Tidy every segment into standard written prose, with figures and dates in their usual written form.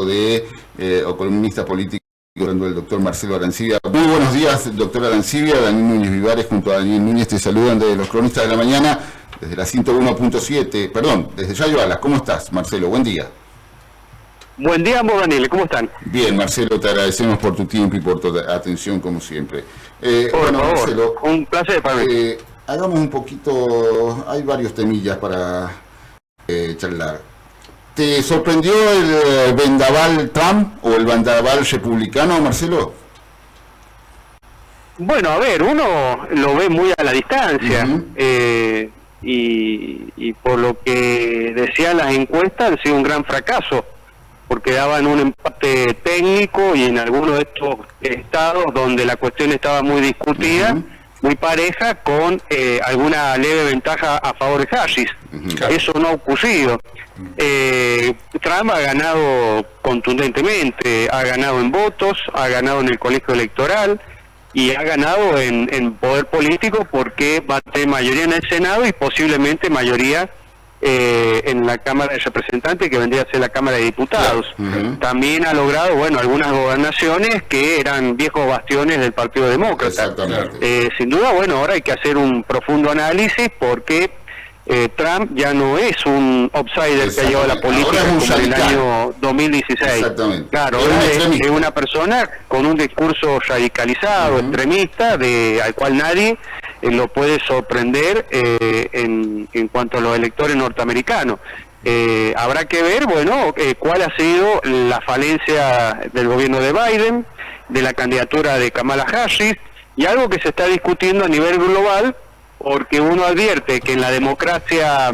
de o columnista político del doctor Marcelo Arancibia. Muy buenos días, doctor Arancibia. Daniel Núñez Vivares junto a Daniel Núñez te saludan desde los Cronistas de la Mañana, desde la 101.7, perdón, desde Yayo Alas. ¿Cómo estás, Marcelo? Buen día. Buen día, ambos, Daniel. ¿Cómo están? Bien, Marcelo, te agradecemos por tu tiempo y por tu atención, como siempre. Por favor, Marcelo, un placer para mí. Hagamos un poquito, hay varios temillas para charlar. ¿Te sorprendió el vendaval Trump o el vendaval republicano, Marcelo? Bueno, a ver, uno lo ve muy a la distancia, y por lo que decían las encuestas, ha sido un gran fracaso, porque daban un empate técnico y en algunos de estos estados donde la cuestión estaba muy discutida, muy pareja, con alguna leve ventaja a favor de Harris. Eso no ha ocurrido. Trump ha ganado contundentemente, ha ganado en votos, ha ganado en el colegio electoral y ha ganado en poder político, porque va a tener mayoría en el Senado y posiblemente mayoría en la Cámara de Representantes, que vendría a ser la Cámara de Diputados. También ha logrado, bueno, algunas gobernaciones que eran viejos bastiones del Partido Demócrata. Sin duda, bueno, ahora hay que hacer un profundo análisis, porque Trump ya no es un outsider que ha llevado la política como en el año 2016. Claro, es una persona con un discurso radicalizado, extremista, al cual nadie lo puede sorprender en cuanto a los electores norteamericanos. Habrá que ver, bueno, cuál ha sido la falencia del gobierno de Biden, de la candidatura de Kamala Harris, y algo que se está discutiendo a nivel global, porque uno advierte que en la democracia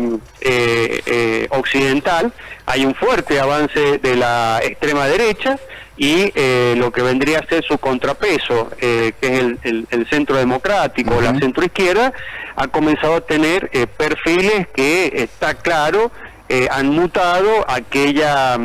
occidental hay un fuerte avance de la extrema derecha, y lo que vendría a ser su contrapeso, que es el centro democrático, la centroizquierda, ha comenzado a tener perfiles que, está claro, han mutado aquella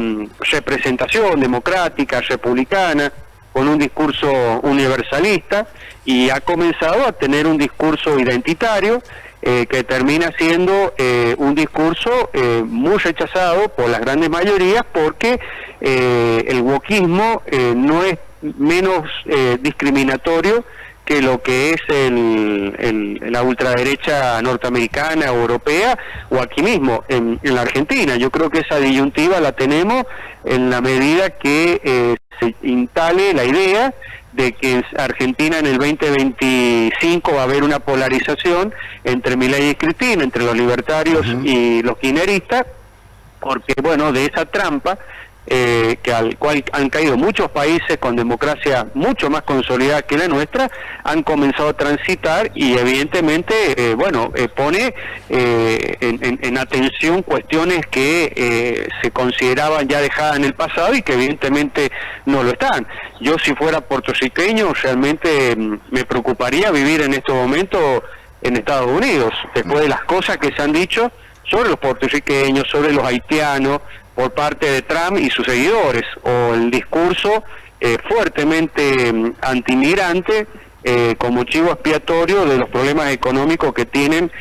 representación democrática, republicana, con un discurso universalista, y ha comenzado a tener un discurso identitario, que termina siendo un discurso muy rechazado por las grandes mayorías, porque el wokismo no es menos discriminatorio que lo que es la ultraderecha norteamericana, europea, o aquí mismo, en la Argentina. Yo creo que esa disyuntiva la tenemos en la medida que se instale la idea de que en Argentina en el 2025 va a haber una polarización entre Milei y Cristina, entre los libertarios y los kirchneristas, porque, bueno, de esa trampa que al cual han caído muchos países con democracia mucho más consolidada que la nuestra, han comenzado a transitar, y evidentemente, pone en atención cuestiones que se consideraban ya dejadas en el pasado y que evidentemente no lo están. Yo, si fuera puertorriqueño, realmente me preocuparía vivir en estos momentos en Estados Unidos, después de las cosas que se han dicho sobre los puertorriqueños, sobre los haitianos, por parte de Trump y sus seguidores, o el discurso fuertemente antimigrante, como chivo expiatorio de los problemas económicos que tienen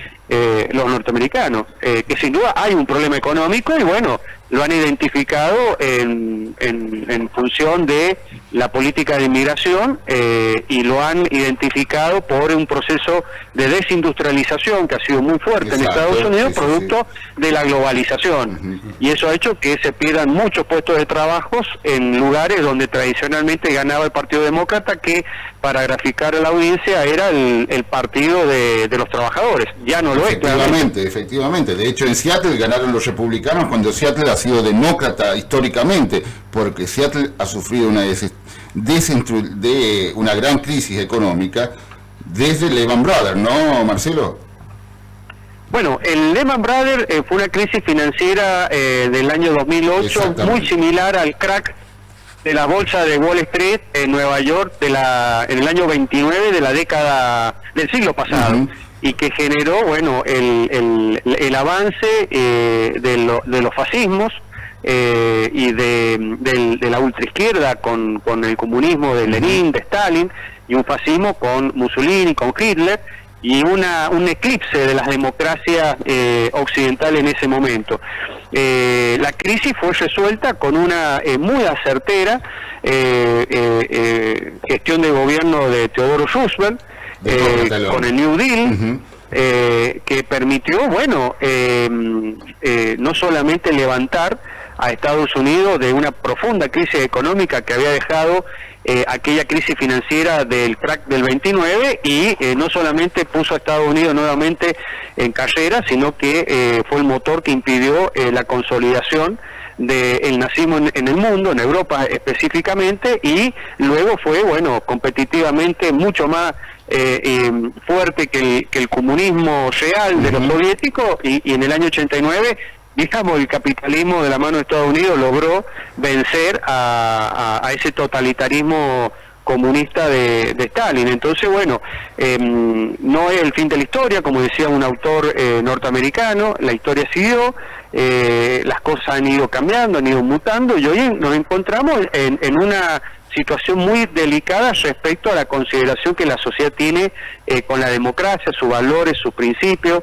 los norteamericanos, que sin duda hay un problema económico, y bueno, lo han identificado en función de la política de inmigración, y lo han identificado por un proceso de desindustrialización que ha sido muy fuerte en Estados Unidos, producto de la globalización, y eso ha hecho que se pierdan muchos puestos de trabajo en lugares donde tradicionalmente ganaba el Partido Demócrata, que, para graficar a la audiencia, era el partido de los trabajadores. Ya no lo es, claramente. Efectivamente. De hecho, en Seattle ganaron los republicanos, cuando Seattle ha sido demócrata históricamente, porque Seattle ha sufrido una gran crisis económica desde Lehman Brothers, ¿no, Marcelo? Bueno, el Lehman Brothers fue una crisis financiera del año 2008, muy similar al crack de la bolsa de Wall Street en Nueva York en el año 29 de la década del siglo pasado, y que generó, bueno, el avance de los fascismos, y de la ultraizquierda con el comunismo de Lenin, de Stalin, y un fascismo con Mussolini, con Hitler, un eclipse de las democracias occidentales en ese momento. La crisis fue resuelta con una muy acertera gestión de gobierno de Theodore Roosevelt, con el New Deal, que permitió, bueno, no solamente levantar a Estados Unidos de una profunda crisis económica que había dejado aquella crisis financiera del crack del 29, y no solamente puso a Estados Unidos nuevamente en carrera, sino que fue el motor que impidió la consolidación del nazismo en el mundo, en Europa específicamente, y luego fue, bueno, competitivamente mucho más fuerte que el comunismo real de los soviéticos, y en el año 89, digamos, el capitalismo de la mano de Estados Unidos logró vencer a ese totalitarismo comunista de Stalin. Entonces, bueno, no es el fin de la historia, como decía un autor norteamericano, la historia siguió, las cosas han ido cambiando, han ido mutando, y hoy nos encontramos en una situación muy delicada respecto a la consideración que la sociedad tiene con la democracia, sus valores, sus principios,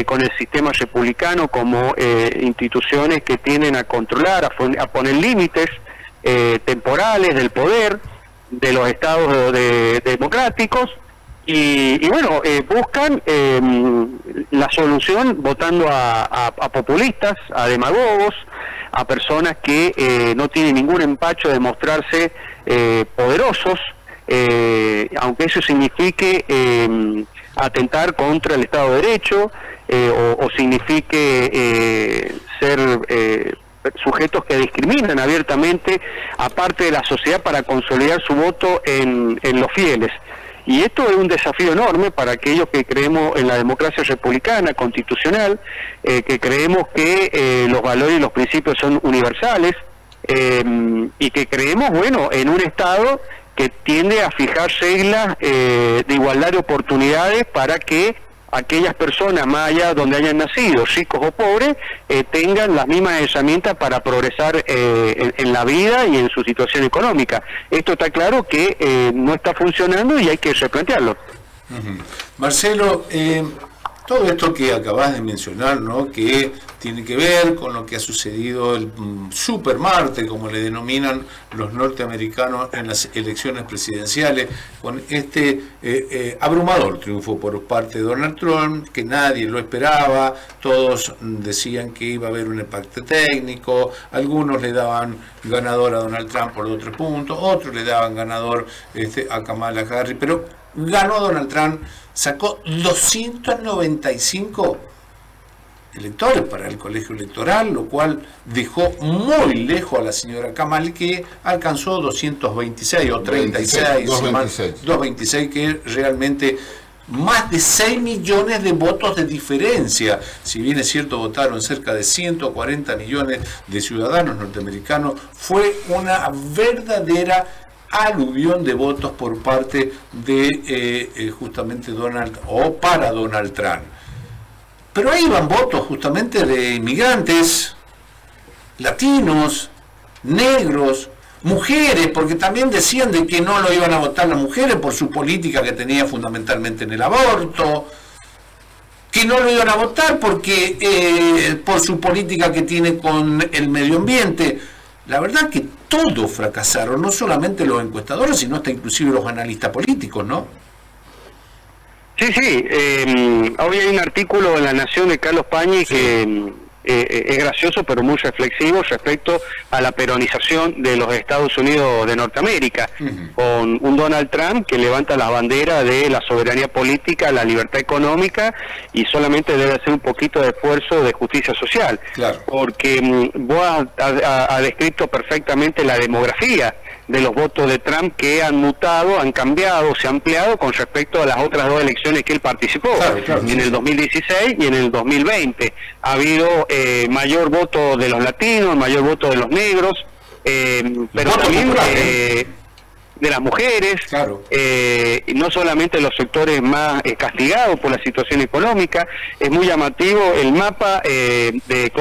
con el sistema republicano como instituciones que tienden a controlar, a poner límites temporales del poder de los estados democráticos, y bueno, buscan la solución votando a populistas, a demagogos, a personas que no tienen ningún empacho de mostrarse poderosos, aunque eso signifique atentar contra el Estado de Derecho, o signifique ser sujetos que discriminan abiertamente a parte de la sociedad para consolidar su voto en los fieles. Y esto es un desafío enorme para aquellos que creemos en la democracia republicana, constitucional, que creemos que los valores y los principios son universales, y que creemos, bueno, en un Estado que tiende a fijar reglas de igualdad de oportunidades para que aquellas personas, más allá donde hayan nacido, ricos o pobres, tengan las mismas herramientas para progresar en la vida y en su situación económica. Esto está claro que no está funcionando y hay que replantearlo. Marcelo, todo esto que acabas de mencionar, ¿no?, que tiene que ver con lo que ha sucedido el Super Marte, como le denominan los norteamericanos en las elecciones presidenciales, con este abrumador triunfo por parte de Donald Trump, que nadie lo esperaba, todos decían que iba a haber un empate técnico, algunos le daban ganador a Donald Trump por 2 puntos, otros le daban ganador a Kamala Harris, pero ganó Donald Trump, sacó 295 electores para el colegio electoral, lo cual dejó muy lejos a la señora Kamala, que alcanzó 226 o 36, 226, que realmente más de 6 millones de votos de diferencia. Si bien es cierto, votaron cerca de 140 millones de ciudadanos norteamericanos, fue una verdadera aluvión de votos por parte de justamente para Donald Trump. Pero ahí van votos justamente de inmigrantes, latinos, negros, mujeres, porque también decían de que no lo iban a votar las mujeres por su política que tenía fundamentalmente en el aborto, que no lo iban a votar porque por su política que tiene con el medio ambiente. La verdad que todos fracasaron, no solamente los encuestadores, sino hasta inclusive los analistas políticos, ¿no? Sí, hoy hay un artículo en La Nación de Carlos Pañi que es gracioso pero muy reflexivo respecto a la peronización de los Estados Unidos de Norteamérica, con un Donald Trump que levanta la bandera de la soberanía política, la libertad económica, y solamente debe hacer un poquito de esfuerzo de justicia social, porque vos has descrito perfectamente la demografía de los votos de Trump, que han mutado, han cambiado, se han ampliado con respecto a las otras 2 elecciones que él participó, en el 2016 y en el 2020. Ha habido mayor voto de los latinos, mayor voto de los negros, pero también de las mujeres, y no solamente los sectores más castigados por la situación económica. Es muy llamativo el mapa de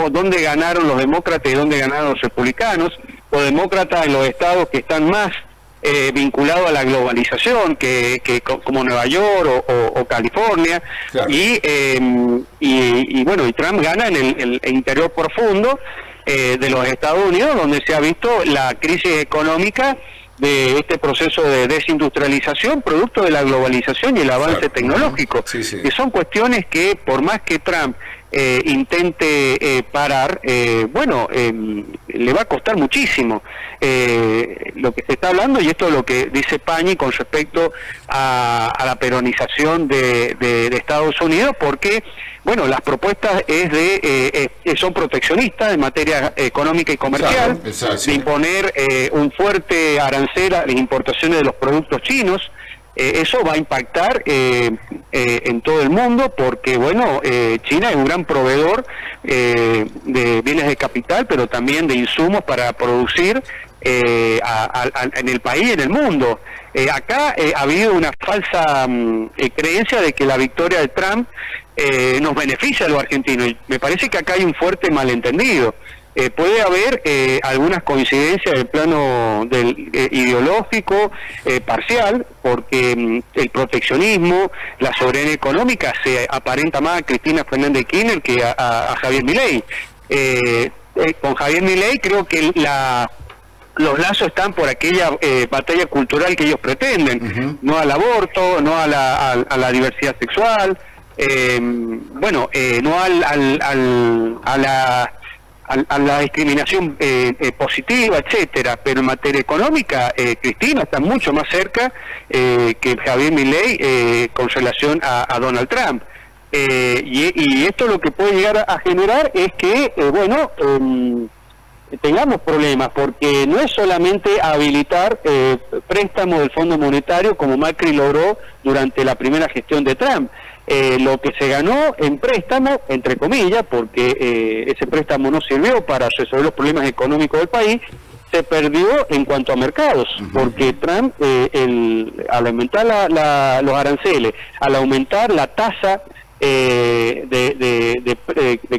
dónde ganaron los demócratas y dónde ganaron los republicanos. Los demócratas en los estados que están más vinculado a la globalización, que como Nueva York o California, claro. y bueno, y Trump gana en el interior profundo de los Estados Unidos, donde se ha visto la crisis económica de este proceso de desindustrialización producto de la globalización y el avance tecnológico, que son cuestiones que por más que Trump intente parar, le va a costar muchísimo lo que se está hablando, y esto es lo que dice Pañi con respecto a la peronización de Estados Unidos, porque bueno, las propuestas son proteccionistas en materia económica y comercial, claro, de imponer un fuerte arancel a las importaciones de los productos chinos. Eso va a impactar en todo el mundo, porque bueno, China es un gran proveedor de bienes de capital, pero también de insumos para producir en el país y en el mundo. Acá ha habido una falsa creencia de que la victoria de Trump nos beneficia a los argentinos, y me parece que acá hay un fuerte malentendido. Puede haber algunas coincidencias en el plano ideológico parcial, porque el proteccionismo, la soberanía económica se aparenta más a Cristina Fernández de Kirchner que a Javier Milei. Con Javier Milei creo que los lazos están por aquella batalla cultural que ellos pretenden, no al aborto, no a la diversidad sexual, no a la discriminación positiva, etcétera, pero en materia económica Cristina está mucho más cerca que Javier Milei con relación a Donald Trump, y esto lo que puede llegar a generar es que tengamos problemas, porque no es solamente habilitar préstamos del Fondo Monetario como Macri logró durante la primera gestión de Trump. Lo que se ganó en préstamo, entre comillas, porque ese préstamo no sirvió para resolver los problemas económicos del país, se perdió en cuanto a mercados, porque Trump, al aumentar los aranceles, al aumentar la tasa de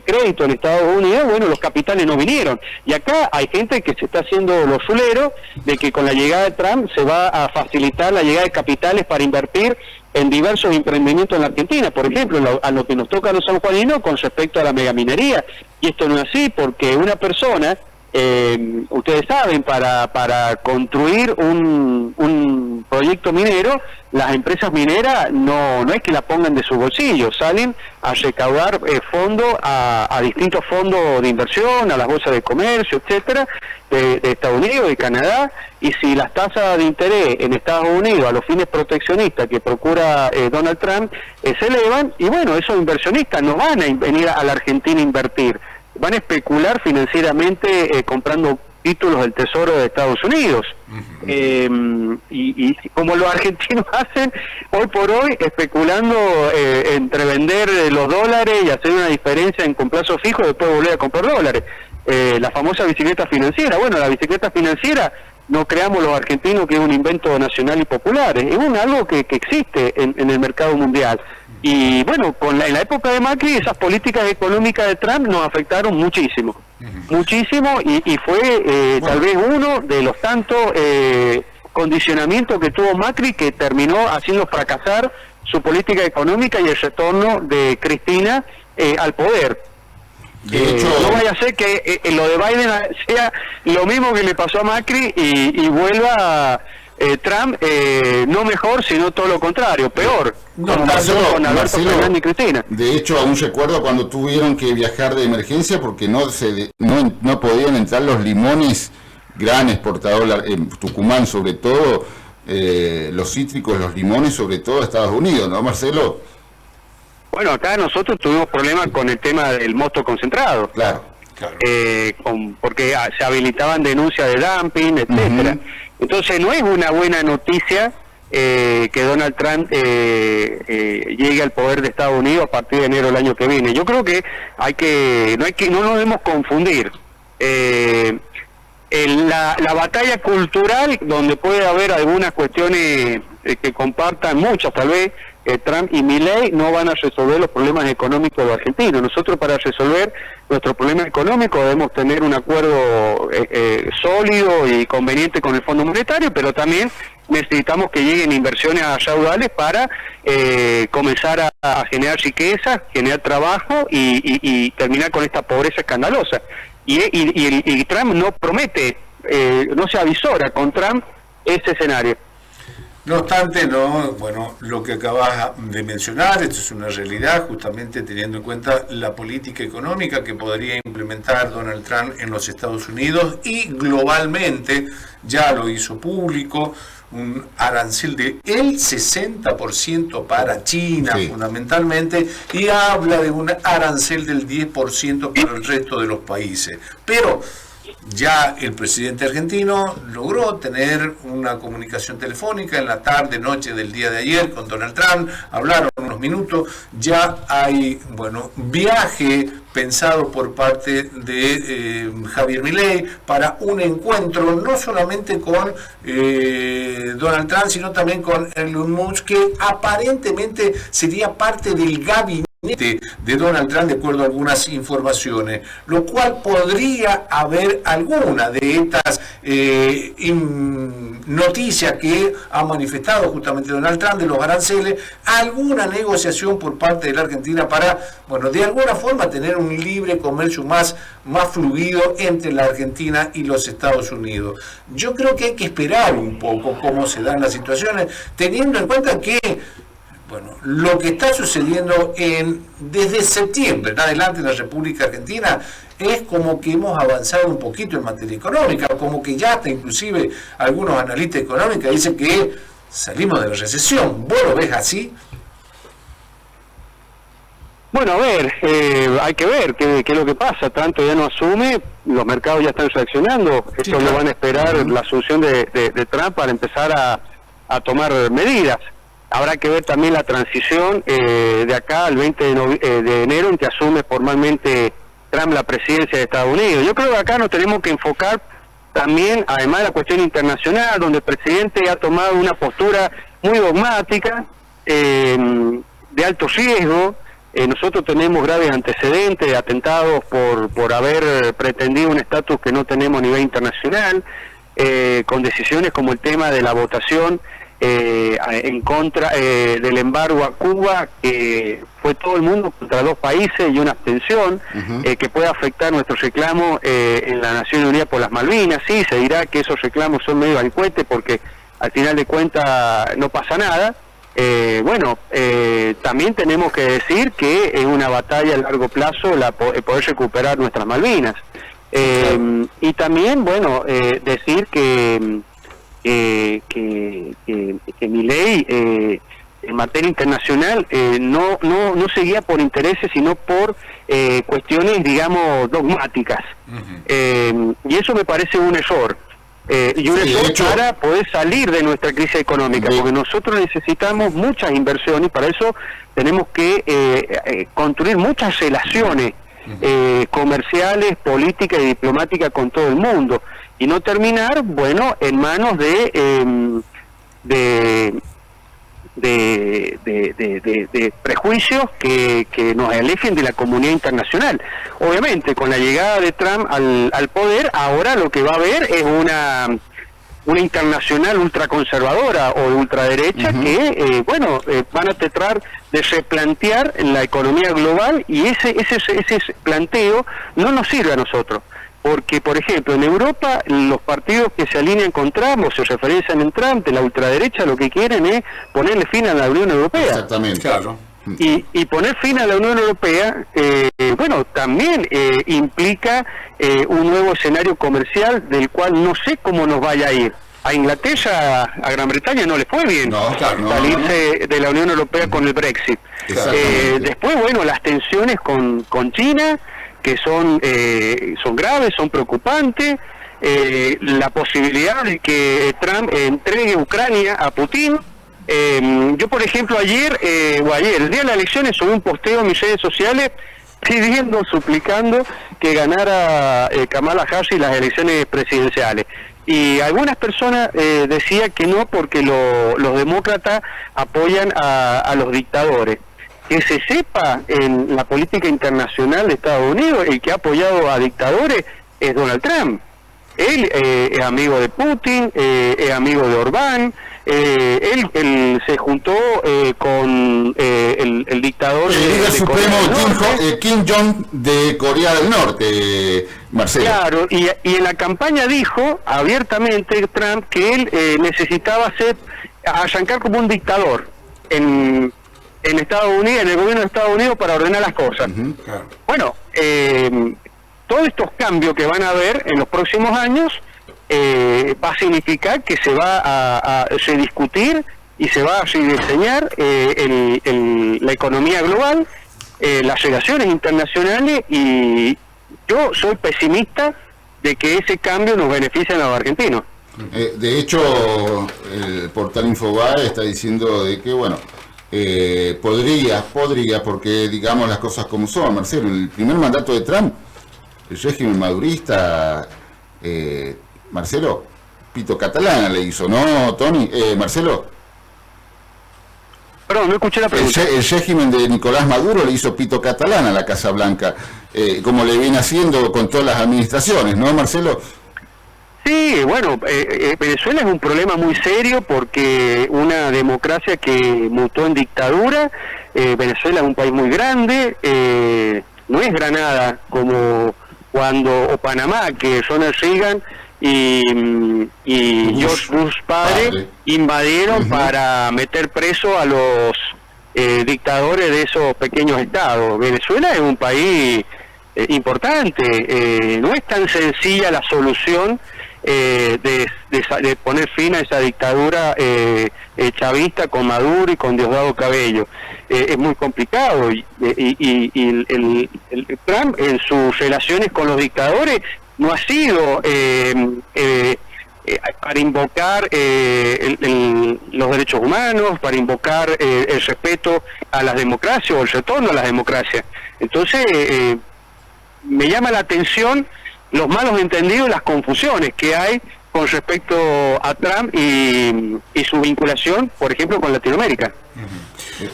crédito en Estados Unidos, bueno, los capitales no vinieron. Y acá hay gente que se está haciendo los chuleros de que con la llegada de Trump se va a facilitar la llegada de capitales para invertir en diversos emprendimientos en la Argentina, por ejemplo, a lo que nos toca a los sanjuaninos con respecto a la megaminería. Y esto no es así, porque una persona, ustedes saben, para construir un proyecto minero, las empresas mineras no es que la pongan de su bolsillo, salen a recaudar fondos a distintos fondos de inversión, a las bolsas de comercio, etcétera, de Estados Unidos, de Canadá, y si las tasas de interés en Estados Unidos a los fines proteccionistas que procura Donald Trump se elevan, y bueno, esos inversionistas no van a venir a la Argentina a invertir, van a especular financieramente comprando títulos del Tesoro de Estados Unidos. Y como los argentinos hacen hoy por hoy, especulando entre vender los dólares y hacer una diferencia en con plazo fijo y después volver a comprar dólares. La famosa bicicleta financiera. Bueno, la bicicleta financiera no creamos los argentinos, que es un invento nacional y popular, es algo que existe en el mercado mundial. Y bueno, en la época de Macri, esas políticas económicas de Trump nos afectaron muchísimo, y fue tal vez uno de los tantos condicionamientos que tuvo Macri, que terminó haciendo fracasar su política económica y el retorno de Cristina al poder. De hecho, no vaya a ser que lo de Biden sea lo mismo que le pasó a Macri y vuelva Trump, no mejor, sino todo lo contrario, peor. Con Alberto Fernández y Cristina. De hecho, aún recuerdo cuando tuvieron que viajar de emergencia porque no podían entrar los limones, gran exportador en Tucumán sobre todo, los cítricos, los limones sobre todo a Estados Unidos, ¿no, Marcelo? Bueno, acá nosotros tuvimos problemas con el tema del mosto concentrado. Claro. Porque se habilitaban denuncias de dumping, etcétera. Entonces no es una buena noticia que Donald Trump llegue al poder de Estados Unidos a partir de enero del año que viene. Yo creo que no nos debemos confundir. La batalla cultural, donde puede haber algunas cuestiones que compartan muchas tal vez Trump y Milei no van a resolver los problemas económicos de los argentinos. Nosotros, para resolver nuestro problema económico, debemos tener un acuerdo sólido y conveniente con el Fondo Monetario, pero también necesitamos que lleguen inversiones a raudales para comenzar a generar riqueza, generar trabajo y terminar con esta pobreza escandalosa. Y Trump no promete, no se avisora con Trump ese escenario. No obstante, bueno, lo que acabas de mencionar, esto es una realidad, justamente teniendo en cuenta la política económica que podría implementar Donald Trump en los Estados Unidos y globalmente, ya lo hizo público, un arancel del 60% para China, sí, fundamentalmente, y habla de un arancel del 10% para el resto de los países. Pero ya el presidente argentino logró tener una comunicación telefónica en la tarde-noche del día de ayer con Donald Trump, hablaron unos minutos, ya hay, bueno, viaje pensado por parte de Javier Milei para un encuentro no solamente con Donald Trump, sino también con Elon Musk, que aparentemente sería parte del gabinete de Donald Trump, de acuerdo a algunas informaciones, lo cual podría haber alguna de estas noticias que ha manifestado justamente Donald Trump de los aranceles, alguna negociación por parte de la Argentina para, bueno, de alguna forma tener un libre comercio más fluido entre la Argentina y los Estados Unidos. Yo creo que hay que esperar un poco cómo se dan las situaciones, teniendo en cuenta que, bueno, lo que está sucediendo desde septiembre en adelante en la República Argentina es como que hemos avanzado un poquito en materia económica, como que ya hasta inclusive algunos analistas económicos dicen que salimos de la recesión. ¿Vos lo ves así? Bueno, a ver, hay que ver qué es lo que pasa. Tanto ya no asume, los mercados ya están reaccionando. Sí, Esto no van a esperar la asunción de Trump para empezar a tomar medidas. Habrá que ver también la transición de acá al 20 de enero, en que asume formalmente Trump la presidencia de Estados Unidos. Yo creo que acá nos tenemos que enfocar también, además de la cuestión internacional, donde el presidente ha tomado una postura muy dogmática, de alto riesgo. Nosotros tenemos graves antecedentes de atentados por haber pretendido un estatus que no tenemos a nivel internacional, con decisiones como el tema de la votación en contra del embargo a Cuba, que fue todo el mundo contra dos países y una abstención, que puede afectar nuestro reclamo en la Nación Unida por las Malvinas. Sí, se dirá que esos reclamos son medio al cohete porque al final de cuentas no pasa nada. También tenemos que decir que es una batalla a largo plazo poder recuperar nuestras Malvinas. Y también, decir que Milei en materia internacional no se guía por intereses, sino por cuestiones, digamos, dogmáticas. Y eso me parece un error. Y un error para poder salir de nuestra crisis económica, porque nosotros necesitamos muchas inversiones, y para eso tenemos que construir muchas relaciones comerciales, políticas y diplomáticas con todo el mundo, y no terminar, en manos de prejuicios que nos alejen de la comunidad internacional. Obviamente, con la llegada de Trump al poder, ahora lo que va a haber es una internacional ultraconservadora o de ultraderecha que, van a tratar de replantear la economía global, y ese planteo no nos sirve a nosotros. Porque, por ejemplo, en Europa, los partidos que se alinean con Trump o se referencian en Trump, de la ultraderecha, lo que quieren es ponerle fin a la Unión Europea. Exactamente, claro. Y poner fin a la Unión Europea, también implica un nuevo escenario comercial del cual no sé cómo nos vaya a ir. A Inglaterra, a Gran Bretaña no le fue bien salirse de la Unión Europea con el Brexit. Después, las tensiones con China, que son graves, son preocupantes, la posibilidad de que Trump entregue Ucrania a Putin. Yo, por ejemplo, ayer, el día de las elecciones, subí un posteo en mis redes sociales suplicando que ganara Kamala Harris las elecciones presidenciales. Y algunas personas decían que no porque los demócratas apoyan a los dictadores. Que se sepa, en la política internacional de Estados Unidos, el que ha apoyado a dictadores es Donald Trump. Él es amigo de Putin, es amigo de Orbán, él se juntó con el dictador el líder supremo Kim Jong de Corea del Norte, Marcelo. Claro, y en la campaña dijo abiertamente Trump que él necesitaba arrancar como un dictador en Estados Unidos, en el gobierno de Estados Unidos, para ordenar las cosas. Claro. Bueno, todos estos cambios que van a haber en los próximos años va a significar que se va a discutir y se va a rediseñar la economía global, las relaciones internacionales, y yo soy pesimista de que ese cambio nos beneficie a los argentinos. De hecho, el portal Infobae está diciendo de que, bueno, podría, porque digamos las cosas como son, Marcelo, en el primer mandato de Trump, el régimen madurista, Marcelo, pito catalana le hizo, ¿no, Tony? Marcelo. Perdón, no escuché la pregunta. El régimen de Nicolás Maduro le hizo pito catalán a la Casa Blanca, como le viene haciendo con todas las administraciones, ¿no, Marcelo? Sí, bueno, Venezuela es un problema muy serio porque una democracia que mutó en dictadura. Georgia es un país muy grande, no es Granada como o Panamá, que Ronald Reagan y George Bush padre invadieron para meter preso a los dictadores de esos pequeños estados. Venezuela es un país importante, no es tan sencilla la solución de poner fin a esa dictadura chavista con Maduro y con Diosdado Cabello. Es muy complicado y el Trump en sus relaciones con los dictadores no ha sido para invocar los derechos humanos, para invocar el respeto a las democracias o el retorno a las democracias. Entonces me llama la atención los malos entendidos, las confusiones que hay con respecto a Trump y su vinculación, por ejemplo, con Latinoamérica.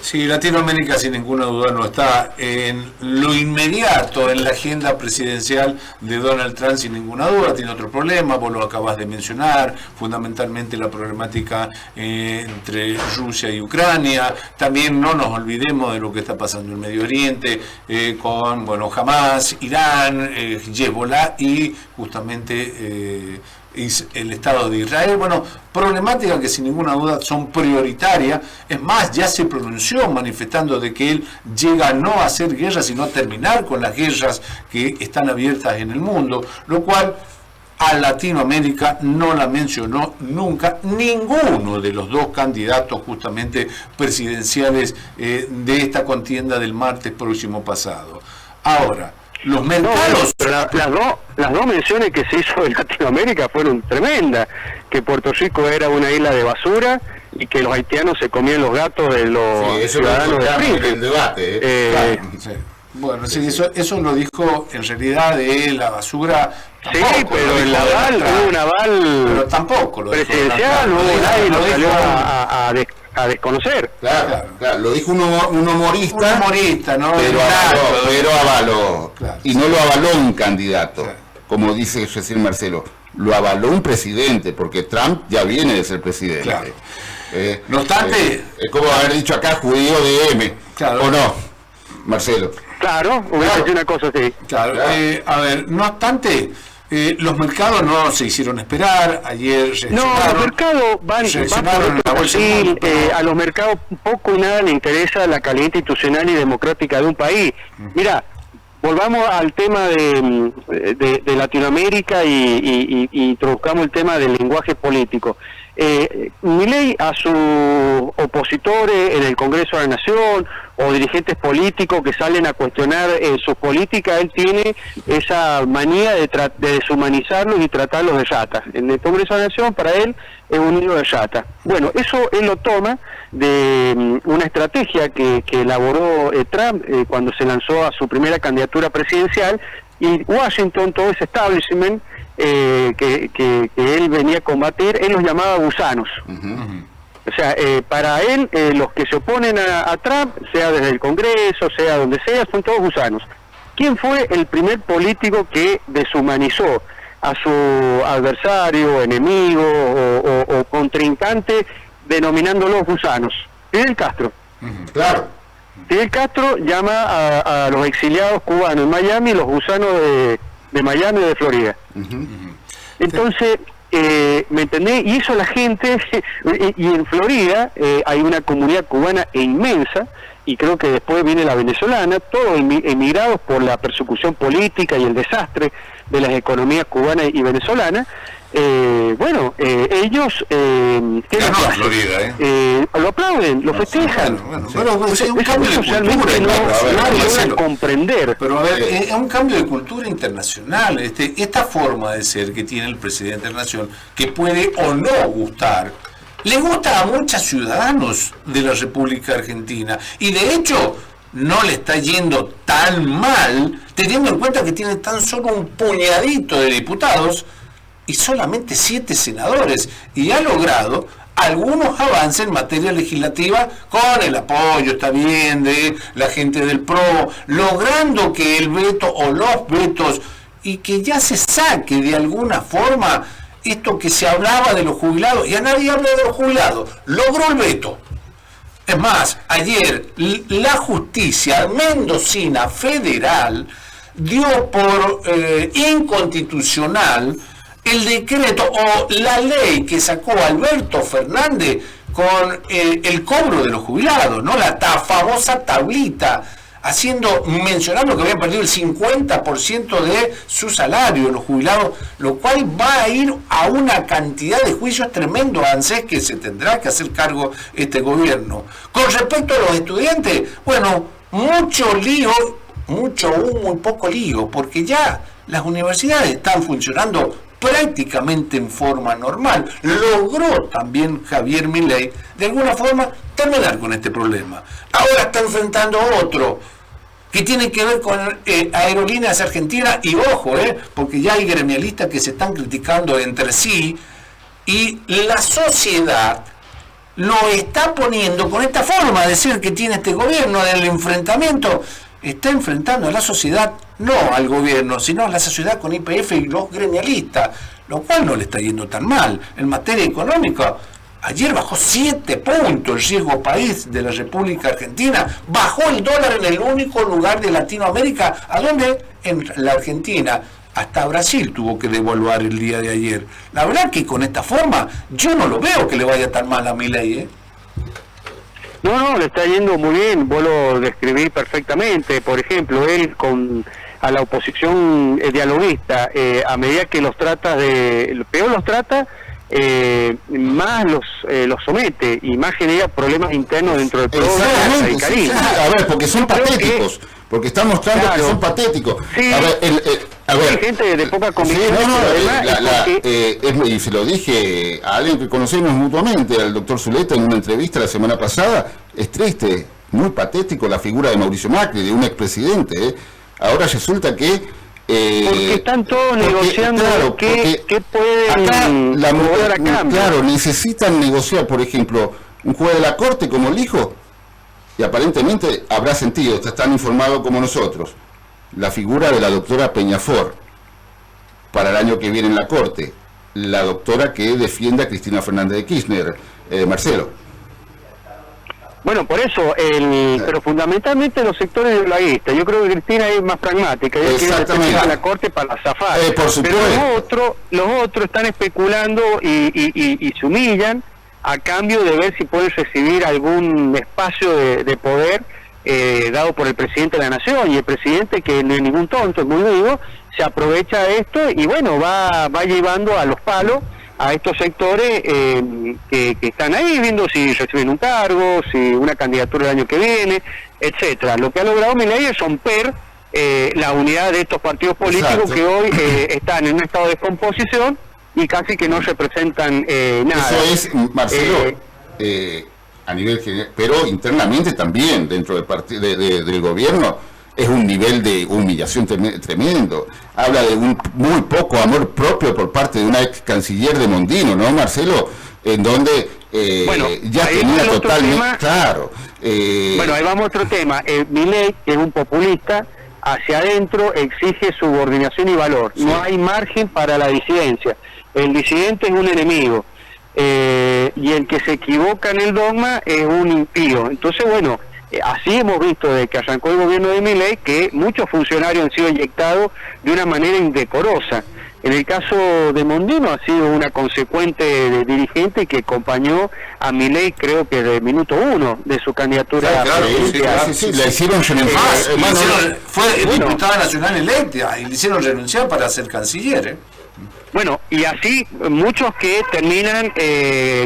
Sí, Latinoamérica sin ninguna duda no está en lo inmediato en la agenda presidencial de Donald Trump, sin ninguna duda. Tiene otro problema, vos lo acabas de mencionar, fundamentalmente la problemática entre Rusia y Ucrania. También no nos olvidemos de lo que está pasando en Medio Oriente con Hamas, Irán, Hezbollah y justamente el Estado de Israel. Problemáticas que sin ninguna duda son prioritarias. Es más, ya se pronunció manifestando de que él llega no a hacer guerras, sino a terminar con las guerras que están abiertas en el mundo, lo cual a Latinoamérica no la mencionó nunca ninguno de los dos candidatos justamente presidenciales de esta contienda del martes próximo pasado. Ahora, los mercados... las dos menciones que se hizo de Latinoamérica fueron tremendas, que Puerto Rico era una isla de basura y que los haitianos se comían los gatos de los ciudadanos de Springfield. El debate, claro, sí. Bueno, sí, eso lo dijo en realidad de la basura. Sí, pero el aval, hubo un aval pero tampoco lo presidencial, no hubo nadie lo salió a desconocer. Claro, lo dijo un humorista. Un humorista, ¿no? Pero avaló. Claro, y no lo avaló un candidato, como dice recién Marcelo. Lo avaló un presidente, porque Trump ya viene de ser presidente. Claro. No obstante... es como haber dicho acá judío de M. Claro. ¿O no, Marcelo? Claro, hubiera hecho una cosa así. Claro. A ver, no obstante... los mercados no se hicieron esperar, ayer los mercados van por otro perfil, a los mercados poco y nada le interesa la calidad institucional y democrática de un país. Mira, volvamos al tema de Latinoamérica y introduzcamos el tema del lenguaje político. Milei a sus opositores en el Congreso de la Nación o dirigentes políticos que salen a cuestionar sus políticas, él tiene esa manía de deshumanizarlos y tratarlos de ratas. En el Congreso de la Nación para él es un nido de ratas. Bueno, eso él lo toma de una estrategia que elaboró Trump cuando se lanzó a su primera candidatura presidencial, y Washington, todo ese establishment, que él venía a combatir, él los llamaba gusanos. O sea, para él, los que se oponen a Trump, sea desde el Congreso, sea donde sea, son todos gusanos. ¿Quién fue el primer político que deshumanizó a su adversario, enemigo o contrincante, denominándolo gusanos? Fidel Castro. Claro. Fidel Castro llama a los exiliados cubanos en Miami los gusanos de Miami o de Florida. Entonces, ¿me entendés? Y eso la gente, y en Florida hay una comunidad cubana inmensa, y creo que después viene la venezolana, todos emigrados por la persecución política y el desastre de las economías cubanas y venezolanas. Ellos ganó Florida, lo aplauden, lo festejan. Es un cambio de cultura, no comprender. Pero a ver, es un cambio de cultura internacional. Esta forma de ser que tiene el presidente de la nación, que puede o no gustar, le gusta a muchos ciudadanos de la República Argentina, y de hecho no le está yendo tan mal, teniendo en cuenta que tiene tan solo un puñadito de diputados y solamente 7 senadores, y ha logrado algunos avances en materia legislativa con el apoyo, está bien, de la gente del PRO, logrando que el veto o los vetos, y que ya se saque de alguna forma esto que se hablaba de los jubilados, y a nadie habla de los jubilados, logró el veto. Es más, ayer la justicia mendocina federal dio por inconstitucional el decreto o la ley que sacó Alberto Fernández con el cobro de los jubilados, ¿no? La famosa tablita, mencionando que habían perdido el 50% de su salario los jubilados, lo cual va a ir a una cantidad de juicios tremendo, ANSES, que se tendrá que hacer cargo este gobierno. Con respecto a los estudiantes, bueno, mucho lío, mucho humo y poco lío, porque ya las universidades están funcionando prácticamente en forma normal. Logró también Javier Milei de alguna forma terminar con este problema. Ahora está enfrentando otro que tiene que ver con Aerolíneas Argentinas, y ojo, porque ya hay gremialistas que se están criticando entre sí, y la sociedad lo está poniendo con esta forma de ser que tiene este gobierno del enfrentamiento. Está enfrentando a la sociedad, no al gobierno, sino a la sociedad con YPF y los gremialistas, lo cual no le está yendo tan mal. En materia económica, ayer bajó 7 puntos el riesgo país de la República Argentina, bajó el dólar en el único lugar de Latinoamérica, ¿a dónde? En la Argentina. Hasta Brasil tuvo que devaluar el día de ayer. La verdad que con esta forma, yo no lo veo que le vaya tan mal a Milei, No, le está yendo muy bien, vos lo describís perfectamente. Por ejemplo, él a la oposición dialoguista, a medida que peor los trata, más los somete y más genera problemas internos dentro del PRO. Sí. A ver, porque son patéticos, porque están mostrando que son patéticos. Sí. A ver, hay gente de poca convicción. Y se lo dije a alguien que conocemos mutuamente, al doctor Zuleta, en una entrevista la semana pasada. Es triste, muy patético la figura de Mauricio Macri, de un expresidente. Ahora resulta que porque están todos negociando, claro, qué pueden lograr a cambio. Claro, necesitan negociar, por ejemplo, un juez de la Corte como el hijo, y aparentemente habrá sentido, está tan informado como nosotros, la figura de la doctora Peñafort para el año que viene en la Corte, la doctora que defiende a Cristina Fernández de Kirchner, Marcelo. Bueno, por eso, pero fundamentalmente los sectores dialoguistas. Yo creo que Cristina es más pragmática, ella quiere defender a la Corte para zafar. Por supuesto. Pero los otros están especulando y se humillan a cambio de ver si pueden recibir algún espacio de poder dado por el presidente de la Nación, y el presidente, que no es ningún tonto, es muy vivo, se aprovecha de esto y bueno, va llevando a los palos a estos sectores que están ahí viendo si reciben un cargo, si una candidatura el año que viene, etcétera. Lo que ha logrado Milei es romper la unidad de estos partidos políticos. Exacto. Que hoy están en un estado de descomposición y casi que no representan nada. Eso es, Marcelo, a nivel general, pero internamente también dentro del gobierno es un nivel de humillación tremendo. Habla de un muy poco amor propio por parte de una ex canciller de Mondino, ¿no, Marcelo? En donde ya tenía totalmente claro. Bueno, ahí vamos a otro tema. Milei, que es un populista, hacia adentro exige subordinación y valor. Sí. No hay margen para la disidencia. El disidente es un enemigo. Y el que se equivoca en el dogma es un impío. Entonces, bueno, así hemos visto desde que arrancó el gobierno de Milei que muchos funcionarios han sido eyectados de una manera indecorosa. En el caso de Mondino ha sido una consecuente dirigente que acompañó a Milei, creo que de minuto 1 de su candidatura. Sí, le hicieron renunciar. Fue diputada nacional electa y le hicieron renunciar para ser canciller. Bueno, y así muchos que terminan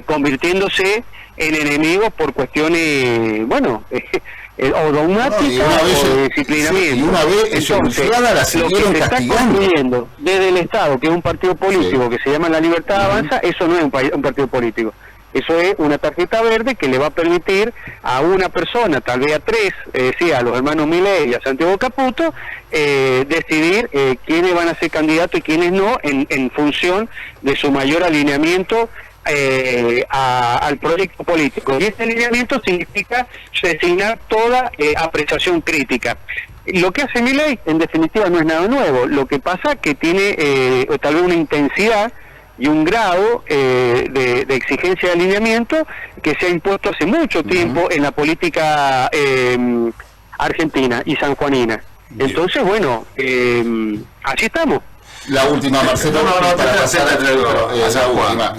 convirtiéndose en enemigos por cuestiones, o dogmáticas o de disciplinamiento. Sí, y una vez exonerada la siguieron castigando. Lo que se está construyendo desde el Estado, que es un partido político que se llama La Libertad Avanza, eso no es un partido político. Eso es una tarjeta verde que le va a permitir a una persona, tal vez a tres, a los hermanos Milei y a Santiago Caputo, decidir quiénes van a ser candidatos y quiénes no, en función de su mayor alineamiento al proyecto político. Y ese alineamiento significa resignar toda apreciación crítica. Lo que hace Milei, en definitiva, no es nada nuevo. Lo que pasa es que tiene tal vez una intensidad y un grado de exigencia de alineamiento que se ha impuesto hace mucho tiempo en la política argentina y sanjuanina. Entonces, bueno, así estamos. La última, Marcelo, para pasar a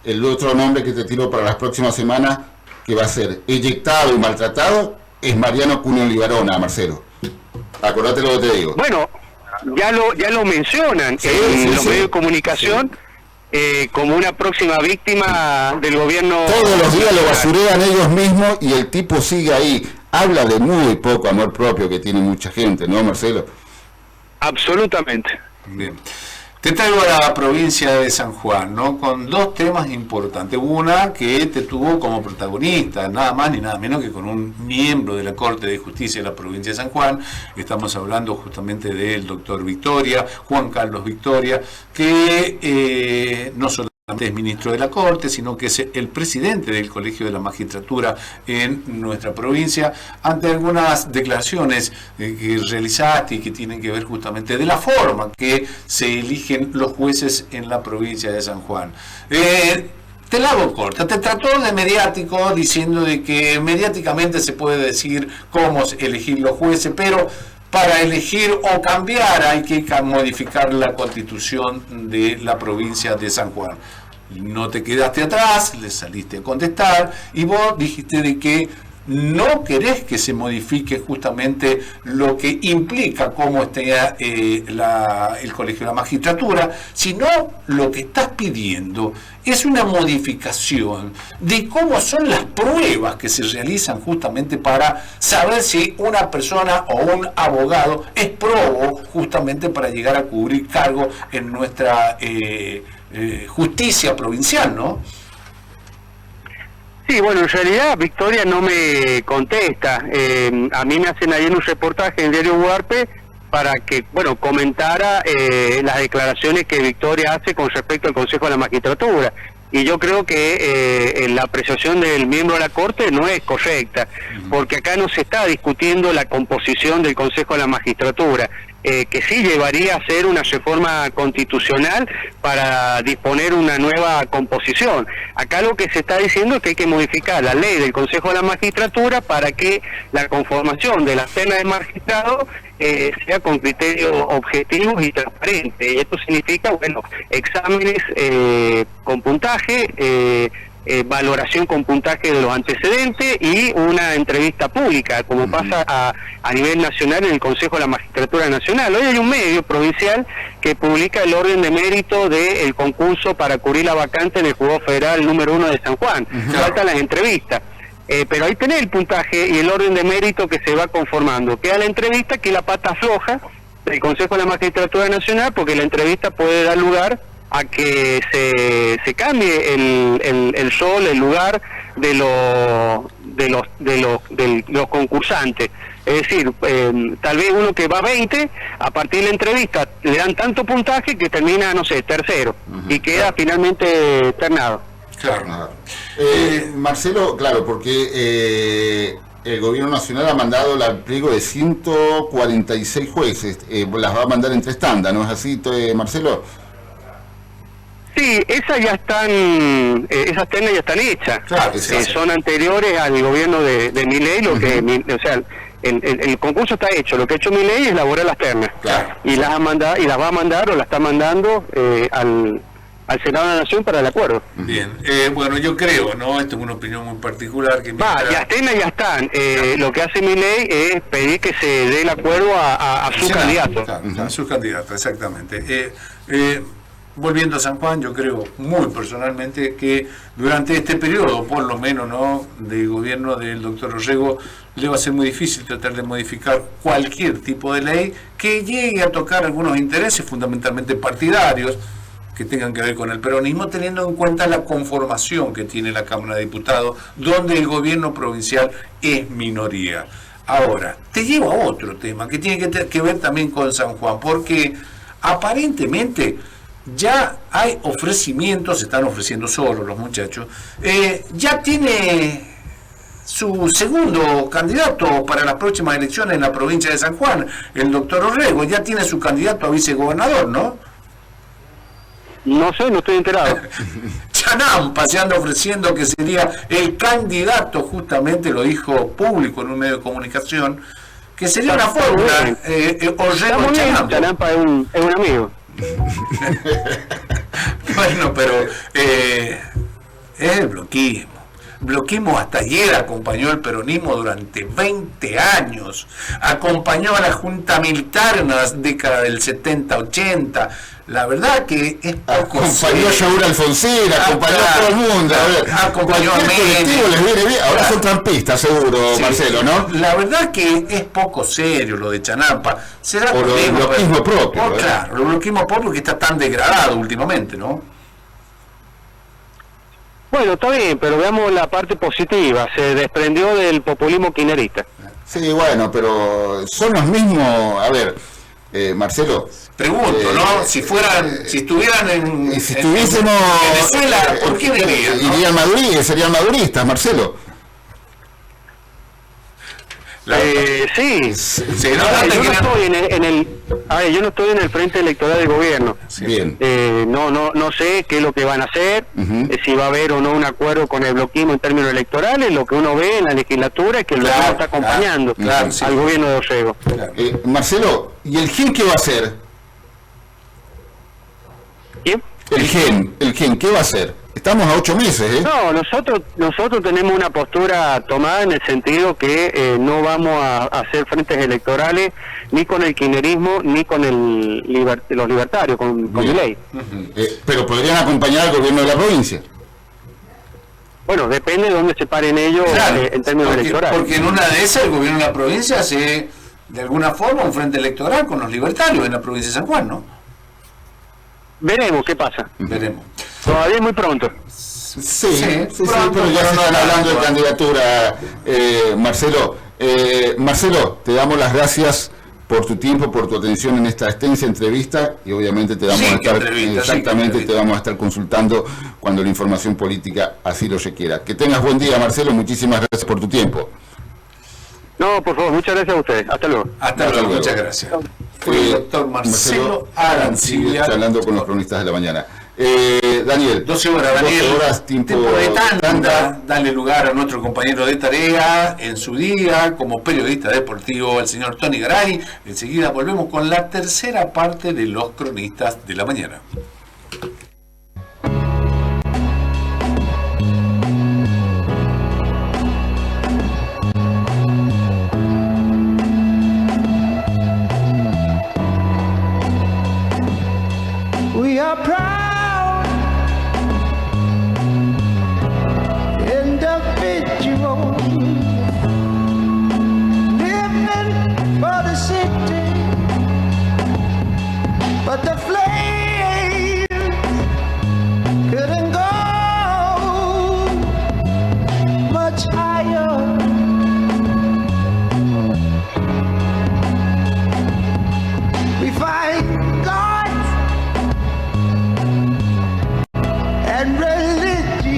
el otro nombre que te tiro para las próximas semanas, que va a ser eyectado y maltratado, es Mariano Cuneo Libarona, Marcelo. Acordate lo que te digo. Bueno, ya lo mencionan en los medios de comunicación. Como una próxima víctima del gobierno. Todos los días lo basurean ellos mismos y el tipo sigue ahí. Habla de muy poco amor propio que tiene mucha gente, ¿no, Marcelo? Absolutamente. Bien. Te traigo a la provincia de San Juan, ¿no? Con dos temas importantes. Una que te tuvo como protagonista, nada más ni nada menos que con un miembro de la Corte de Justicia de la provincia de San Juan. Estamos hablando justamente del doctor Victoria, Juan Carlos Victoria, que no solamente es ministro de la Corte, sino que es el presidente del Colegio de la Magistratura en nuestra provincia, ante algunas declaraciones que realizaste y que tienen que ver justamente de la forma que se eligen los jueces en la provincia de San Juan. Te la hago corta, te trató de mediático diciendo de que mediáticamente se puede decir cómo elegir los jueces, pero para elegir o cambiar hay que modificar la constitución de la provincia de San Juan. No te quedaste atrás, le saliste a contestar y vos dijiste de que no querés que se modifique justamente lo que implica cómo esté el Colegio de la Magistratura, sino lo que estás pidiendo es una modificación de cómo son las pruebas que se realizan justamente para saber si una persona o un abogado es probo justamente para llegar a cubrir cargo en nuestra justicia provincial, ¿no? Sí, bueno, en realidad Victoria no me contesta. A mí me hacen ayer un reportaje en el diario Huarpe para que, comentara las declaraciones que Victoria hace con respecto al Consejo de la Magistratura. Y yo creo que la apreciación del miembro de la Corte no es correcta, porque acá no se está discutiendo la composición del Consejo de la Magistratura, que sí llevaría a hacer una reforma constitucional para disponer una nueva composición. Acá lo que se está diciendo es que hay que modificar la ley del Consejo de la Magistratura para que la conformación de las ternas de magistrados sea con criterios objetivos y transparentes. Y esto significa, exámenes con puntaje, valoración con puntaje de los antecedentes y una entrevista pública, como pasa a nivel nacional en el Consejo de la Magistratura Nacional. Hoy hay un medio provincial que publica el orden de mérito del concurso para cubrir la vacante en el Juzgado Federal número 1 de San Juan. Faltan las entrevistas. Pero ahí tenés el puntaje y el orden de mérito que se va conformando. Queda la entrevista, que es la pata floja del Consejo de la Magistratura Nacional, porque la entrevista puede dar lugar a que se cambie el rol, el lugar de los concursantes. Es decir, tal vez uno que va a 20, a partir de la entrevista le dan tanto puntaje que termina, no sé, tercero, y queda finalmente ternado. Claro. Marcelo, claro, porque el gobierno nacional ha mandado el pliego de 146 jueces, las va a mandar en 3 tandas, ¿no es así, Marcelo? Sí, esas ternas ya están hechas. Claro, son anteriores al gobierno de Milei, o sea, el concurso está hecho, lo que ha hecho Milei es elaborar las ternas. Claro. Y las va a mandar o las está mandando al Senado de la Nación para el acuerdo. Bien, bueno, yo creo, ¿no? Esto es una opinión muy particular. Que las ternas ya están. Lo que hace Milei es pedir que se dé el acuerdo a su candidato. Claro, a su candidato, exactamente. Volviendo a San Juan, yo creo muy personalmente que durante este periodo, por lo menos, ¿no?, de gobierno del doctor Orrego, le va a ser muy difícil tratar de modificar cualquier tipo de ley que llegue a tocar algunos intereses fundamentalmente partidarios que tengan que ver con el peronismo, teniendo en cuenta la conformación que tiene la Cámara de Diputados, donde el gobierno provincial es minoría. Ahora, te llevo a otro tema que tiene que ver también con San Juan, porque aparentemente ya hay ofrecimientos, se están ofreciendo solos los muchachos, ya tiene su segundo candidato para las próximas elecciones en la provincia de San Juan, el doctor Orrego, ya tiene su candidato a vicegobernador, ¿no? No sé, no estoy enterado. Chanampa se anda ofreciendo que sería el candidato, justamente lo dijo público en un medio de comunicación, que sería una fórmula, Orrego Chanampa. Chanampa es un amigo. Bueno, pero es el bloquismo. Bloquismo hasta ayer acompañó al peronismo durante 20 años, acompañó a la Junta Militar en la década del 70-80. La verdad que es poco acompañó a Yaur Alfonsín, acompañó a todo el mundo. Acompañó a Menem. Les viene bien. Ahora son trampistas, seguro, sí, Marcelo, ¿no? La verdad que es poco serio lo de Chanampa. Será por el bloquismo propio. Claro, el bloquismo propio que está tan degradado últimamente, ¿no? Bueno, está bien, pero veamos la parte positiva. Se desprendió del populismo kirchnerista. Sí, bueno, pero son los mismos. A ver, Marcelo. Pregunto, ¿no? Si estuvieran en estuviésemos en Venezuela, ¿por qué irían? ¿No? Irían maduristas, serían maduristas, Marcelo. Sí. Yo no estoy en el frente electoral del gobierno. Bien. No sé qué es lo que van a hacer, si va a haber o no un acuerdo con el bloquismo en términos electorales. Lo que uno ve en la legislatura es que el bloquismo está acompañando al gobierno de Orrego. Marcelo, ¿y el GEN qué va a hacer? ¿Quién? El GEN, ¿qué va a hacer? Estamos a 8 meses, ¿eh? No, nosotros tenemos una postura tomada en el sentido que no vamos a hacer frentes electorales ni con el kirchnerismo ni con los libertarios, con Milei. Pero podrían acompañar al gobierno de la provincia. Bueno, depende de dónde se paren ellos en términos electorales. Porque en una de esas el gobierno de la provincia hace de alguna forma un frente electoral con los libertarios en la provincia de San Juan, ¿no? Veremos qué pasa. Veremos. Todavía es muy pronto. Sí, pero ya se están hablando de candidatura, Marcelo. Marcelo, te damos las gracias por tu tiempo, por tu atención en esta extensa entrevista y obviamente te vamos te vamos a estar consultando cuando la información política así lo requiera. Que tengas buen día, Marcelo, muchísimas gracias por tu tiempo. No, por favor, muchas gracias a ustedes. Hasta luego. Hasta luego, muchas gracias. Fue el doctor Marcelo Arancibia, hablando con los cronistas de la mañana. Daniel, 12 horas, Daniel. 12 horas, tiempo de tanda. Dale lugar a nuestro compañero de tarea en su día como periodista deportivo, el señor Tony Garay. Enseguida volvemos con la tercera parte de los cronistas de la mañana.